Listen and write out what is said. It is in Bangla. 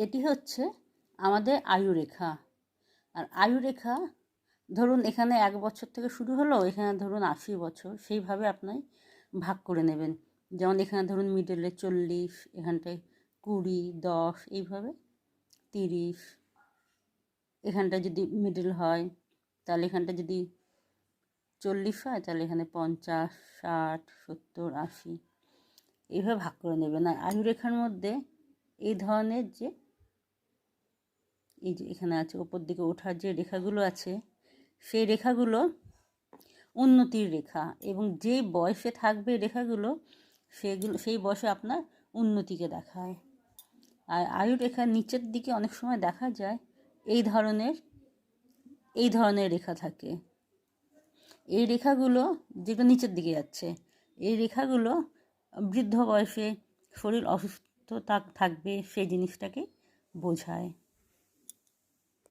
এটি হচ্ছে আমাদের আয়ুরেখা। আর আয়ুরেখা ধরুন এখানে 1 বছর থেকে শুরু হলো, এখানে ধরুন 80 বছর, সেইভাবে আপনি ভাগ করে নেবেন। যেমন এখানে ধরুন মিডলে 40, এখানটায় 20, 10, এইভাবে 30। এখানটায় যদি মিডল হয় তাহলে এখানটা যদি 40 হয় তাহলে এখানে 50, 60, 70, 80 এইভাবে ভাগ করে নেবেন। আর আয়ুরেখার মধ্যে এই ধরনের এই যে এখানে আছে ওপর দিকে ওঠার যে রেখাগুলো আছে, সেই রেখাগুলো উন্নতির রেখা, এবং যে বয়সে থাকবে রেখাগুলো সেই বয়সে আপনার উন্নতিকে দেখায়। আর আয়ুরেখার নিচের দিকে অনেক সময় দেখা যায় এই ধরনের রেখা থাকে। এই রেখাগুলো যেগুলো নিচের দিকে যাচ্ছে, এই রেখাগুলো বৃদ্ধ বয়সে শরীর অসুস্থ থাকবে সেই জিনিসটাকে বোঝায়।